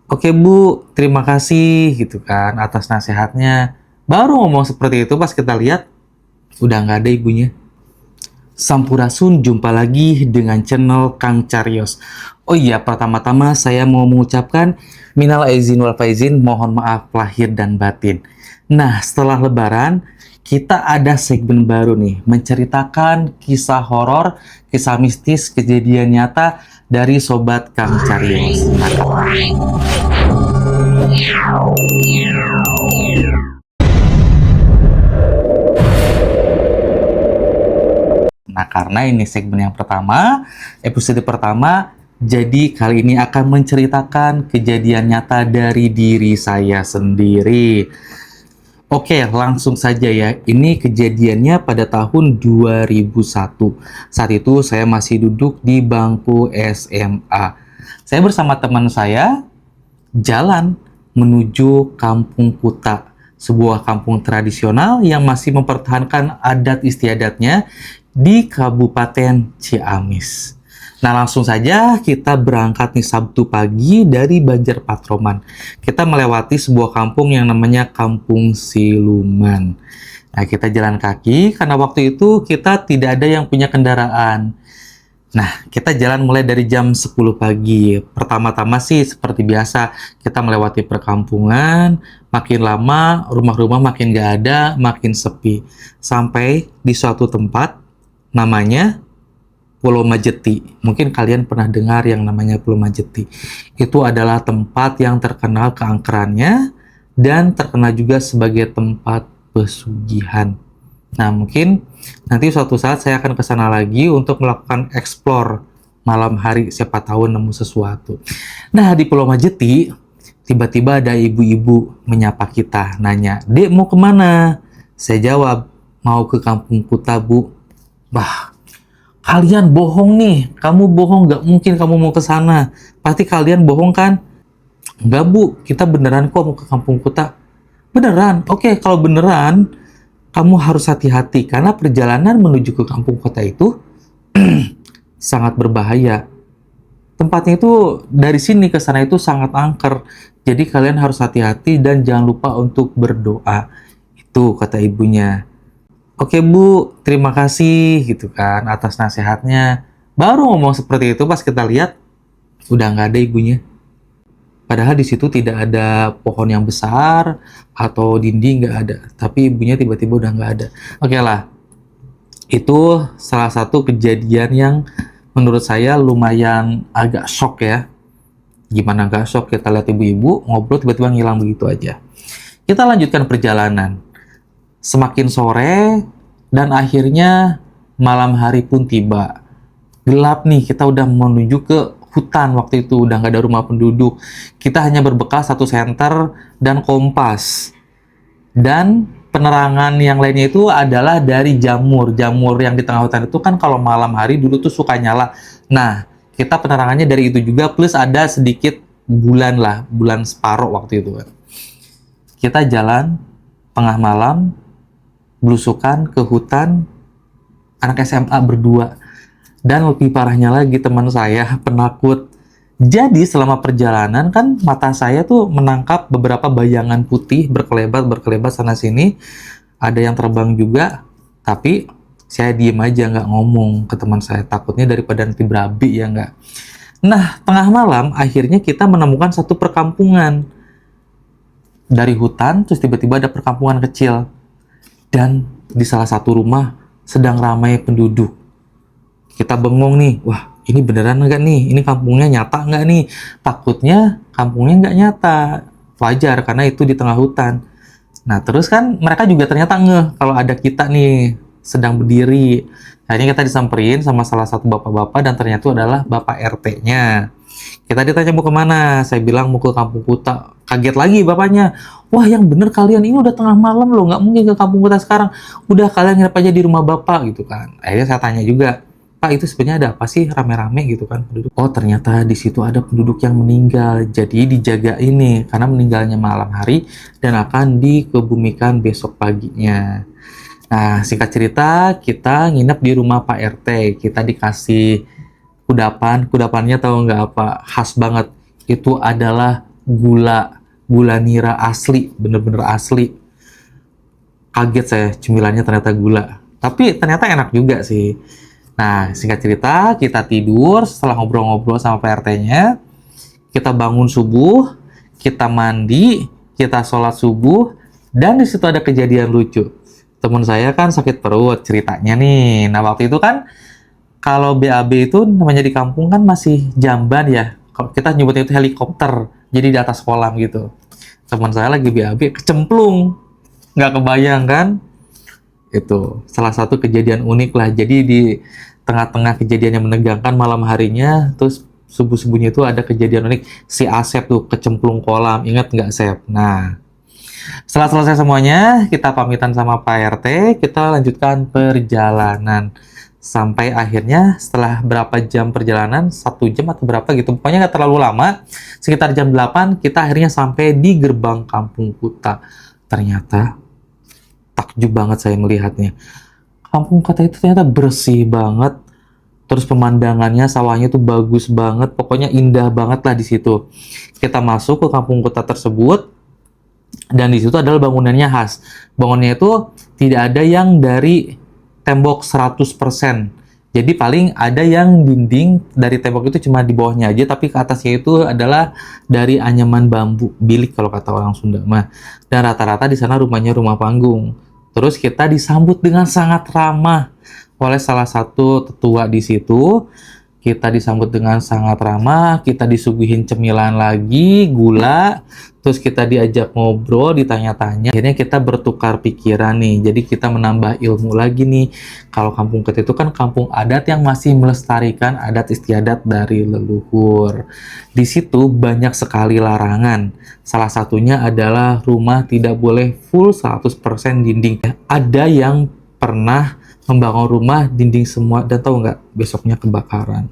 Oke Bu, terima kasih gitu kan atas nasihatnya. Baru ngomong seperti itu pas kita lihat udah nggak ada ibunya. Sampurasun, jumpa lagi dengan channel Kang Carios. Oh iya, pertama-tama saya mau mengucapkan minal aizin wal faizin, mohon maaf lahir dan batin. Nah, setelah lebaran, kita ada segmen baru nih, menceritakan kisah horor, kisah mistis, kejadian nyata dari Sobat Kang Carios. Nah, karena ini segmen yang pertama, episode pertama, jadi kali ini akan menceritakan kejadian nyata dari diri saya sendiri. Oke, langsung saja ya. Ini kejadiannya pada tahun 2001. Saat itu saya masih duduk di bangku SMA. Saya bersama teman saya jalan menuju Kampung Kuta, sebuah kampung tradisional yang masih mempertahankan adat istiadatnya di Kabupaten Ciamis. Nah, langsung saja kita berangkat nih Sabtu pagi dari Banjar Patroman. Kita melewati sebuah kampung yang namanya Kampung Siluman. Nah, kita jalan kaki karena waktu itu kita tidak ada yang punya kendaraan. Nah, kita jalan mulai dari jam 10 pagi. Pertama-tama sih seperti biasa, kita melewati perkampungan, makin lama rumah-rumah makin gak ada, makin sepi. Sampai di suatu tempat namanya Pulau Majeti. Mungkin kalian pernah dengar yang namanya Pulau Majeti. Itu adalah tempat yang terkenal keangkerannya dan terkenal juga sebagai tempat pesugihan. Nah, mungkin nanti suatu saat saya akan ke sana lagi untuk melakukan explore malam hari, siapa tahu nemu sesuatu. Nah, di Pulau Majeti, tiba-tiba ada ibu-ibu menyapa kita, nanya, "Dek, mau kemana?" Saya jawab, "Mau ke Kampung Kuta, Bu." "Bah, kalian bohong nih, kamu bohong, nggak mungkin kamu mau ke sana. Pasti kalian bohong kan?" "Enggak, Bu, kita beneran kok mau ke Kampung Kuta." "Beneran? Oke, kalau beneran, kamu harus hati-hati karena perjalanan menuju ke kampung kota itu sangat berbahaya. Tempatnya itu dari sini ke sana itu sangat angker. Jadi kalian harus hati-hati dan jangan lupa untuk berdoa." Itu kata ibunya. "Oke Bu, terima kasih gitu kan atas nasihatnya." Baru ngomong seperti itu pas kita lihat udah nggak ada ibunya. Padahal di situ tidak ada pohon yang besar atau dinding, nggak ada. Tapi ibunya tiba-tiba udah nggak ada. Oke lah, itu salah satu kejadian yang menurut saya lumayan agak shock ya. Gimana nggak shock, kita lihat ibu-ibu ngobrol tiba-tiba ngilang begitu aja. Kita lanjutkan perjalanan. Semakin sore dan akhirnya malam hari pun tiba. Gelap nih, kita udah menuju ke hutan waktu itu, udah nggak ada rumah penduduk. Kita hanya berbekal satu senter dan kompas. Dan penerangan yang lainnya itu adalah dari jamur. Jamur yang di tengah hutan itu kan kalau malam hari dulu tuh suka nyala. Nah, kita penerangannya dari itu juga, plus ada sedikit bulan lah, bulan separuh waktu itu kan. Kita jalan tengah malam, belusukan ke hutan, anak SMA berdua. Dan lebih parahnya lagi, teman saya penakut. Jadi selama perjalanan kan mata saya tuh menangkap beberapa bayangan putih berkelebat sana sini. Ada yang terbang juga, tapi saya diem aja nggak ngomong ke teman saya, takutnya daripada nanti berabi ya nggak. Nah, tengah malam akhirnya kita menemukan satu perkampungan. Dari hutan terus tiba-tiba ada perkampungan kecil. Dan di salah satu rumah sedang ramai penduduk. Kita bengong nih, wah ini beneran nggak nih? Ini kampungnya nyata nggak nih? Takutnya kampungnya nggak nyata. Wajar, karena itu di tengah hutan. Nah, terus kan mereka juga ternyata ngeh kalau ada kita nih sedang berdiri. Akhirnya kita disamperin sama salah satu bapak-bapak dan ternyata itu adalah Bapak RT-nya. Kita ditanya mau kemana? Saya bilang mau ke Kampung Kuta. Kaget lagi bapaknya. "Wah, yang bener kalian, ini udah tengah malam loh, nggak mungkin ke Kampung Kuta sekarang. Udah kalian nginep aja di rumah bapak," gitu kan. Akhirnya saya tanya juga, "Pak, itu sebenarnya ada apa sih rame-rame gitu kan penduduk?" "Oh, ternyata di situ ada penduduk yang meninggal. Jadi dijaga ini karena meninggalnya malam hari dan akan dikebumikan besok paginya." Nah, singkat cerita, kita nginep di rumah Pak RT. Kita dikasih kudapan. Kudapannya tahu nggak apa? Khas banget. Itu adalah gula nira asli, bener-bener asli. Kaget saya, cemilannya ternyata gula. Tapi ternyata enak juga sih. Nah, singkat cerita, kita tidur setelah ngobrol-ngobrol sama PRT-nya. Kita bangun subuh, kita mandi, kita sholat subuh, dan di situ ada kejadian lucu. Teman saya kan sakit perut ceritanya nih. Nah, waktu itu kan kalau BAB itu namanya di kampung kan masih jamban ya. Kalau kita nyebutnya itu helikopter, jadi di atas kolam gitu. Teman saya lagi BAB kecemplung, nggak kebayang kan? Itu salah satu kejadian unik lah. Jadi di tengah-tengah kejadian yang menegangkan malam harinya, terus subuh-subuhnya itu ada kejadian unik. Si Asep tuh kecemplung kolam, ingat nggak Sep? Nah, setelah selesai semuanya, kita pamitan sama Pak RT, kita lanjutkan perjalanan. Sampai akhirnya setelah berapa jam perjalanan, 1 jam atau berapa gitu, pokoknya nggak terlalu lama, sekitar jam 8, kita akhirnya sampai di gerbang Kampung Kuta. Ternyata, takjub banget saya melihatnya. Kampung Kuta itu ternyata bersih banget, terus pemandangannya, sawahnya tuh bagus banget, pokoknya indah banget lah di situ. Kita masuk ke Kampung Kuta tersebut, dan di situ adalah bangunannya khas. Bangunannya itu tidak ada yang dari tembok 100%. Jadi paling ada yang dinding dari tembok itu cuma di bawahnya aja, tapi ke atasnya itu adalah dari anyaman bambu, bilik kalau kata orang Sunda mah. Dan rata-rata di sana rumahnya rumah panggung. Terus kita disambut dengan sangat ramah oleh salah satu tetua di situ. Kita disambut dengan sangat ramah, kita disuguhin cemilan lagi, gula, terus kita diajak ngobrol, ditanya-tanya. Akhirnya kita bertukar pikiran nih, jadi kita menambah ilmu lagi nih. Kalau Kampung Kuta itu kan kampung adat yang masih melestarikan adat istiadat dari leluhur. Di situ banyak sekali larangan. Salah satunya adalah rumah tidak boleh full 100% dinding. Ada yang pernah membangun rumah dinding semua dan tahu nggak besoknya kebakaran.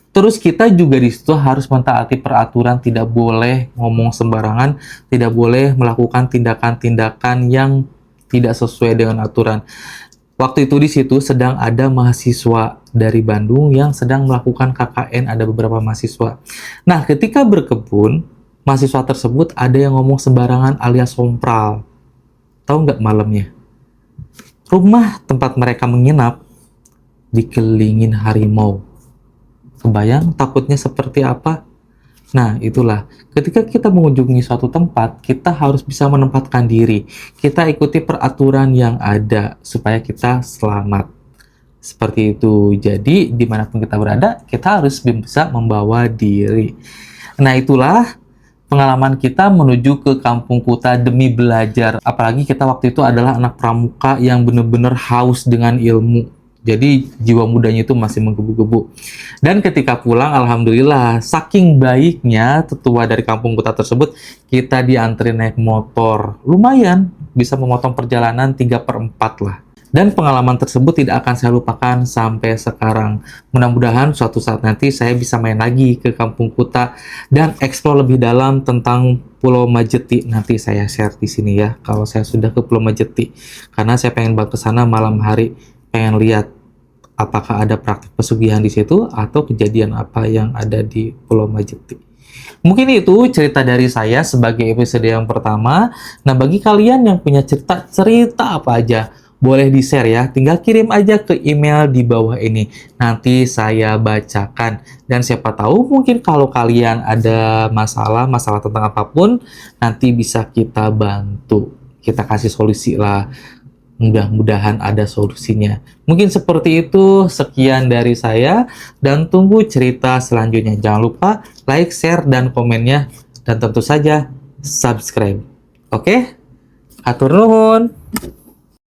Terus kita juga di situ harus mentaati peraturan, tidak boleh ngomong sembarangan, tidak boleh melakukan tindakan-tindakan yang tidak sesuai dengan aturan. Waktu itu di situ sedang ada mahasiswa dari Bandung yang sedang melakukan KKN, ada beberapa mahasiswa. Nah, ketika berkebun, mahasiswa tersebut ada yang ngomong sembarangan alias sompral. Tahu nggak malamnya? Rumah tempat mereka menginap dikelilingin harimau. Kebayang takutnya seperti apa? Nah, itulah. Ketika kita mengunjungi suatu tempat, kita harus bisa menempatkan diri. Kita ikuti peraturan yang ada supaya kita selamat. Seperti itu. Jadi, dimanapun kita berada, kita harus bisa membawa diri. Nah, itulah pengalaman kita menuju ke Kampung Kuta demi belajar. Apalagi kita waktu itu adalah anak pramuka yang benar-benar haus dengan ilmu. Jadi jiwa mudanya itu masih menggebu-gebu. Dan ketika pulang, alhamdulillah, saking baiknya tetua dari Kampung Kuta tersebut, kita diantri naik motor. Lumayan, bisa memotong perjalanan 3/4 lah. Dan pengalaman tersebut tidak akan saya lupakan sampai sekarang. Mudah-mudahan suatu saat nanti saya bisa main lagi ke Kampung Kuta dan eksplor lebih dalam tentang Pulau Majeti. Nanti saya share di sini ya, kalau saya sudah ke Pulau Majeti. Karena saya pengen banget ke sana malam hari, pengen lihat apakah ada praktik pesugihan di situ atau kejadian apa yang ada di Pulau Majeti. Mungkin itu cerita dari saya sebagai episode yang pertama. Nah, bagi kalian yang punya cerita apa aja, boleh di-share ya, tinggal kirim aja ke email di bawah ini. Nanti saya bacakan. Dan siapa tahu mungkin kalau kalian ada masalah tentang apapun, nanti bisa kita bantu. Kita kasih solusi lah. Mudah-mudahan ada solusinya. Mungkin seperti itu, sekian dari saya. Dan tunggu cerita selanjutnya. Jangan lupa like, share, dan komennya. Dan tentu saja subscribe. Oke? Hatur nuhun.